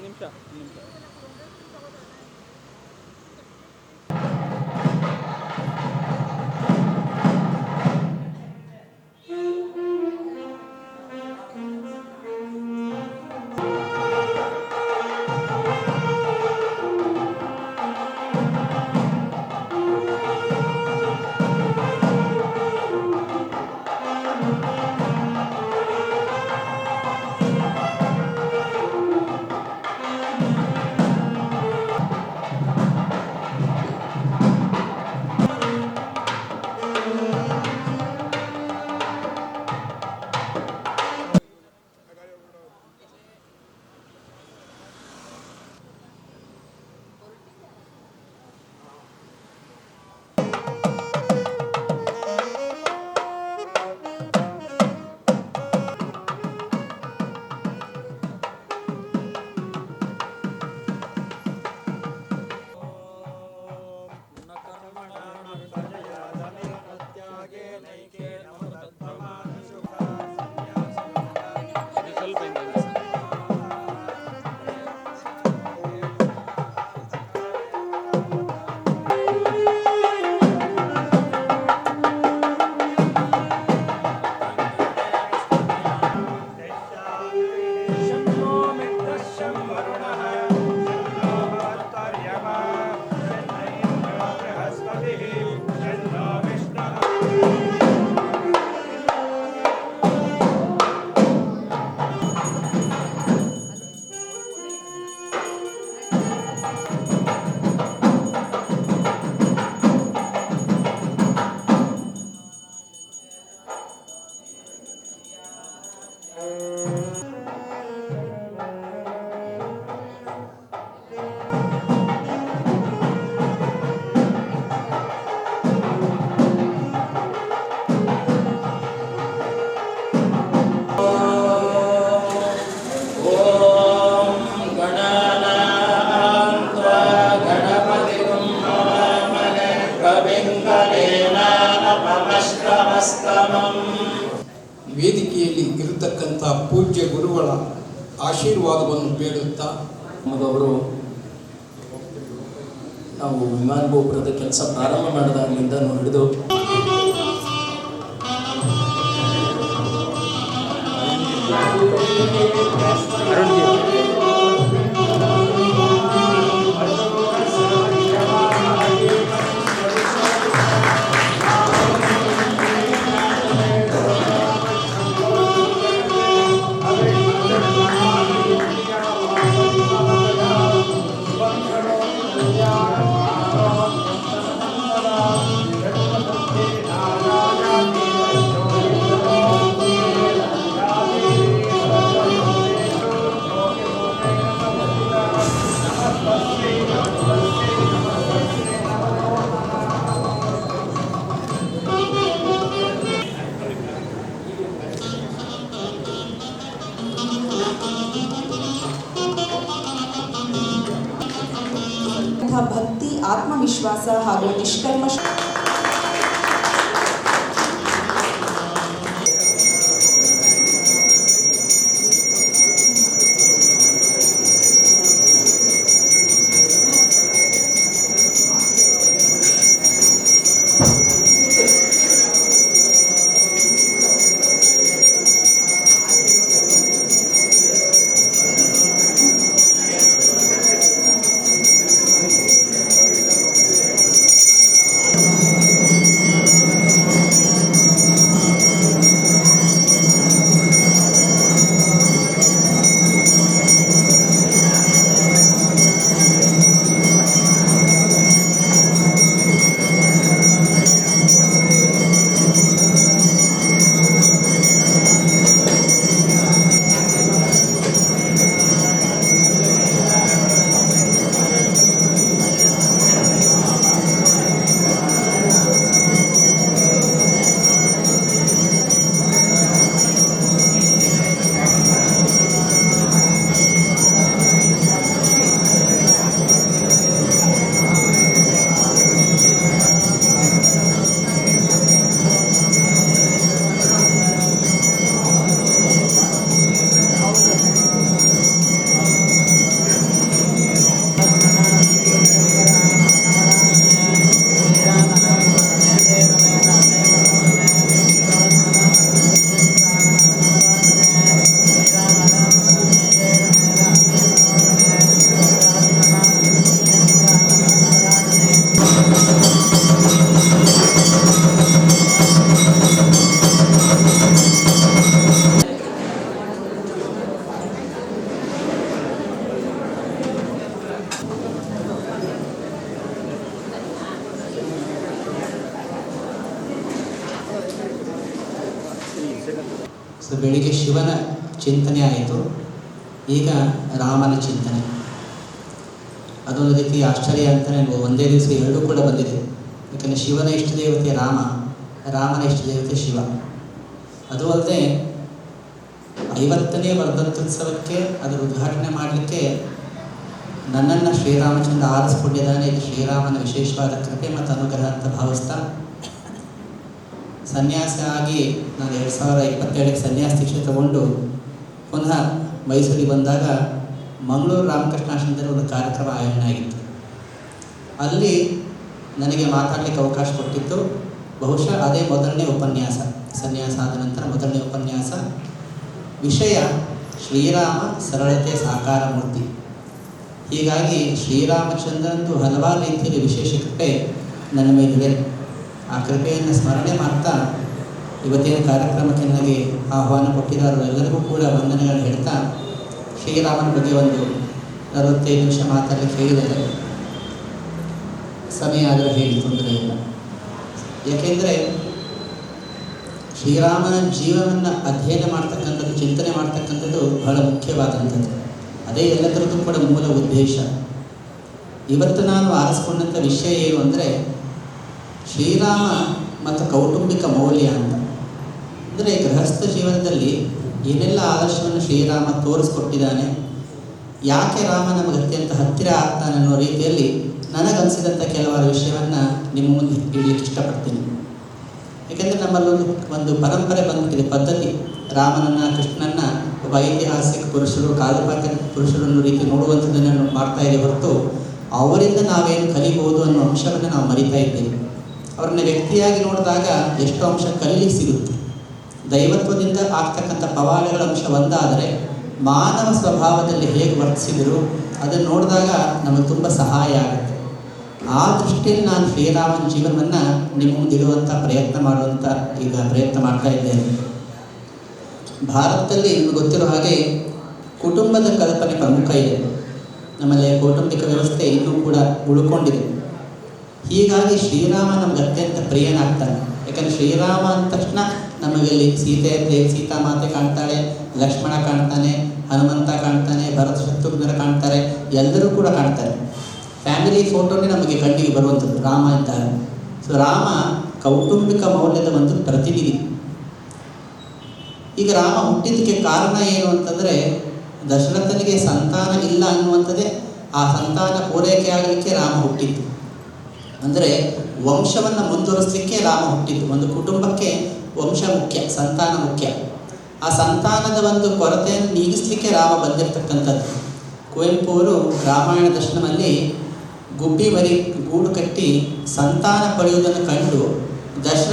ನಿಮಿಷ ವೇದಿಕೆಯಲ್ಲಿ ಇರತಕ್ಕಂಥ ಪೂಜ್ಯ ಗುರುಗಳ ಆಶೀರ್ವಾದವನ್ನು ಬೇಡುತ್ತಾ ನಮ್ಮದವರು ನಾವು ವಿಮಾನ ಗೋಪುರದ ಕೆಲಸ ಪ್ರಾರಂಭ ಮಾಡಿದಾಗಲಿಂದ ಹಿಡಿದು ಭಕ್ತಿ, ಆತ್ಮವಿಶ್ವಾಸ ಹಾಗೂ ನಿಷ್ಕಲ್ಮಶ ಸೊ ಬೆಳಿಗ್ಗೆ ಶಿವನ ಚಿಂತನೆ ಆಯಿತು, ಈಗ ರಾಮನ ಚಿಂತನೆ. ಅದೊಂದು ರೀತಿ ಆಶ್ಚರ್ಯ ಅಂತಲೇ ಒಂದೇ ದಿವಸ ಎರಡೂ ಕೂಡ ಬಂದಿದೆ. ಯಾಕಂದರೆ ಶಿವನ ಇಷ್ಟ ದೇವತೆ ರಾಮ, ರಾಮನ ಇಷ್ಟ ದೇವತೆ ಶಿವ. ಅದು ಅಲ್ಲದೆ 50ನೇ ವರ್ಧಂತ್ಯುತ್ಸವಕ್ಕೆ ಅದರ ಉದ್ಘಾಟನೆ ಮಾಡಲಿಕ್ಕೆ ನನ್ನನ್ನು ಶ್ರೀರಾಮಚಂದ್ರ ಆರಿಸ್ಕೊಂಡಿದ್ದಾನೆ. ಇದು ಶ್ರೀರಾಮನ ವಿಶೇಷವಾದ ಕೃಪೆ ಮತ್ತು ಅನುಗ್ರಹ ಅಂತ ಭಾವಿಸ್ತಾ ಸನ್ಯಾಸ ಆಗಿ ನಾನು 2022ಕ್ಕೆ ಸನ್ಯಾಸ ದೀಕ್ಷೆ ತಗೊಂಡು ಪುನಃ ಮೈಸೂರಿಗೆ ಬಂದಾಗ ಮಂಗಳೂರು ರಾಮಕೃಷ್ಣಾಶ್ರಮದಲ್ಲಿ ಒಂದು ಕಾರ್ಯಕ್ರಮ ಆಯೋಜನೆ ಆಗಿತ್ತು. ಅಲ್ಲಿ ನನಗೆ ಮಾತಾಡಲಿಕ್ಕೆ ಅವಕಾಶ ಕೊಟ್ಟಿತ್ತು. ಬಹುಶಃ ಅದೇ ಮೊದಲನೇ ಉಪನ್ಯಾಸ, ಸನ್ಯಾಸ ಆದ ನಂತರ ಮೊದಲನೇ ಉಪನ್ಯಾಸ. ವಿಷಯ ಶ್ರೀರಾಮ ಸರಳತೆ ಸಾಕಾರ ಮೂರ್ತಿ. ಹೀಗಾಗಿ ಶ್ರೀರಾಮಚಂದ್ರಂದು ಹಲವಾರು ರೀತಿಯಲ್ಲಿ ವಿಶೇಷ ಕೃಪೆ ನನ್ನ ಮೇಲಿದೆ. ಆ ಕೃಪೆಯನ್ನು ಸ್ಮರಣೆ ಮಾಡ್ತಾ ಇವತ್ತಿನ ಕಾರ್ಯಕ್ರಮಕ್ಕೆ ನನಗೆ ಆಹ್ವಾನ ಕೊಟ್ಟಿದ್ದಾರೋ ಎಲ್ಲರಿಗೂ ಕೂಡ ವಂದನೆಗಳು ಹೇಳ್ತಾ ಶ್ರೀರಾಮನ ಬಗ್ಗೆ ಒಂದು 45 ನಿಮಿಷ ಮಾತಾಡಲಿಕ್ಕೆ ಹೇಳಿದ್ದಾರೆ. ಸಮಯ ಆದರೂ ಹೇಳಿ ತೊಂದರೆ ಇಲ್ಲ. ಯಾಕೆಂದರೆ ಶ್ರೀರಾಮನ ಜೀವನವನ್ನು ಅಧ್ಯಯನ ಮಾಡ್ತಕ್ಕಂಥದ್ದು, ಚಿಂತನೆ ಮಾಡ್ತಕ್ಕಂಥದ್ದು ಬಹಳ ಮುಖ್ಯವಾದಂಥದ್ದು. ಅದೇ ಎಲ್ಲದರದ್ದು ಕೂಡ ಮೂಲ ಉದ್ದೇಶ. ಇವತ್ತು ನಾನು ಆರಿಸ್ಕೊಂಡಂಥ ವಿಷಯ ಏನು ಅಂದರೆ ಶ್ರೀರಾಮ ಮತ್ತು ಕೌಟುಂಬಿಕ ಮೌಲ್ಯ ಅಂತ. ಅಂದರೆ ಗೃಹಸ್ಥ ಜೀವನದಲ್ಲಿ ಏನೆಲ್ಲ ಆದರ್ಶವನ್ನು ಶ್ರೀರಾಮ ತೋರಿಸ್ಕೊಟ್ಟಿದ್ದಾನೆ, ಯಾಕೆ ರಾಮ ನಮಗೆ ಅತ್ಯಂತ ಹತ್ತಿರ ಆಗ್ತಾನೆ ಅನ್ನೋ ರೀತಿಯಲ್ಲಿ ನನಗನ್ಸಿದಂಥ ಕೆಲವಾರು ವಿಷಯವನ್ನು ನಿಮ್ಮ ಮುಂದೆ ಇಡಲಿಕ್ಕೆ ಇಷ್ಟಪಡ್ತೀನಿ. ಏಕೆಂದರೆ ನಮ್ಮಲ್ಲೊಂದು ಪರಂಪರೆ ಬಂದ್ಬಿಟ್ಟಿದೆ, ಪದ್ಧತಿ. ರಾಮನನ್ನು, ಕೃಷ್ಣನನ್ನು ಒಬ್ಬ ಐತಿಹಾಸಿಕ ಪುರುಷರು, ಕಾಲ್ಪನಿಕ ಪುರುಷರು ಅನ್ನೋ ರೀತಿ ನೋಡುವಂಥದ್ದನ್ನು ಮಾಡ್ತಾ ಇದ್ದೀವಿ ಹೊರತು ಅವರಿಂದ ನಾವೇನು ಕಲಿಬೋದು ಅನ್ನೋ ಅಂಶವನ್ನು ನಾವು ಮರಿತಾ ಇದ್ದೇವೆ. ಅವ್ರನ್ನ ವ್ಯಕ್ತಿಯಾಗಿ ನೋಡಿದಾಗ ಎಷ್ಟೋ ಅಂಶ ಕಲೀಲಿಕ್ಕೆ ಸಿಗುತ್ತೆ. ದೈವತ್ವದಿಂದ ಆಗ್ತಕ್ಕಂಥ ಪವಾಡಗಳ ಅಂಶ ಒಂದಾದರೆ ಮಾನವ ಸ್ವಭಾವದಲ್ಲಿ ಹೇಗೆ ವರ್ತಿಸಿದರು ಅದನ್ನು ನೋಡಿದಾಗ ನಮಗೆ ತುಂಬ ಸಹಾಯ ಆಗುತ್ತೆ. ಆ ದೃಷ್ಟಿಯಲ್ಲಿ ನಾನು ಶ್ರೀರಾಮನ ಜೀವನವನ್ನು ನಿಮ್ಮ ಮುಂದಿಡುವಂಥ ಪ್ರಯತ್ನ ಮಾಡ್ತಾ ಇದ್ದೇನೆ. ಭಾರತದಲ್ಲಿ ನಿಮಗೆ ಗೊತ್ತಿರೋ ಹಾಗೆ ಕುಟುಂಬದ ಕಲ್ಪನೆ ಪ್ರಮುಖ ಇದೆ. ನಮ್ಮಲ್ಲಿ ಕೌಟುಂಬಿಕ ವ್ಯವಸ್ಥೆ ಇನ್ನೂ ಕೂಡ ಉಳ್ಕೊಂಡಿದೆ. ಹೀಗಾಗಿ ಶ್ರೀರಾಮ ನಮಗೆ ಅತ್ಯಂತ ಪ್ರಿಯನಾಗ್ತಾನೆ. ಯಾಕಂದರೆ ಶ್ರೀರಾಮ ಅಂದ ತಕ್ಷಣ ನಮಗಲ್ಲಿ ಸೀತಾಮಾತೆ ಕಾಣ್ತಾಳೆ, ಲಕ್ಷ್ಮಣ ಕಾಣ್ತಾನೆ, ಹನುಮಂತ ಕಾಣ್ತಾನೆ, ಭರತ ಶತ್ರುಘ್ನರ ಕಾಣ್ತಾರೆ, ಎಲ್ಲರೂ ಕೂಡ ಕಾಣ್ತಾರೆ. ಫ್ಯಾಮಿಲಿ ಫೋಟೋನೇ ನಮಗೆ ಕಣ್ಣಿಗೆ ಬರುವಂಥದ್ದು ರಾಮ ಇದ್ದಾರೆ. ಸೊ ರಾಮ ಕೌಟುಂಬಿಕ ಮೌಲ್ಯದ ಒಂದು ಪ್ರತಿನಿಧಿ. ಈಗ ರಾಮ ಹುಟ್ಟಿದ್ದಕ್ಕೆ ಕಾರಣ ಏನು ಅಂತಂದರೆ ದಶರಥನಿಗೆ ಸಂತಾನ ಇಲ್ಲ ಅನ್ನುವಂಥದ್ದೇ ಆ ಸಂತಾನ ಪೂರೈಕೆ ಆಗಲಿಕ್ಕೆ ರಾಮ ಹುಟ್ಟಿದ್ದು. ಅಂದರೆ ವಂಶವನ್ನು ಮುಂದುವರಿಸಲಿಕ್ಕೆ ರಾಮ ಹುಟ್ಟಿದ್ದು. ಒಂದು ಕುಟುಂಬಕ್ಕೆ ವಂಶ ಮುಖ್ಯ, ಸಂತಾನ ಮುಖ್ಯ. ಆ ಸಂತಾನದ ಒಂದು ಕೊರತೆಯನ್ನು ನೀಗಿಸಲಿಕ್ಕೆ ರಾಮ ಬಂದಿರತಕ್ಕಂಥದ್ದು. ಕುವೆಂಪು ಅವರು ರಾಮಾಯಣ ದರ್ಶನದಲ್ಲಿ ಗುಬ್ಬಿ ಮರಿ ಗೂಡು ಕಟ್ಟಿ ಸಂತಾನ ಪಡೆಯುವುದನ್ನು ಕಂಡು ದಶರಥ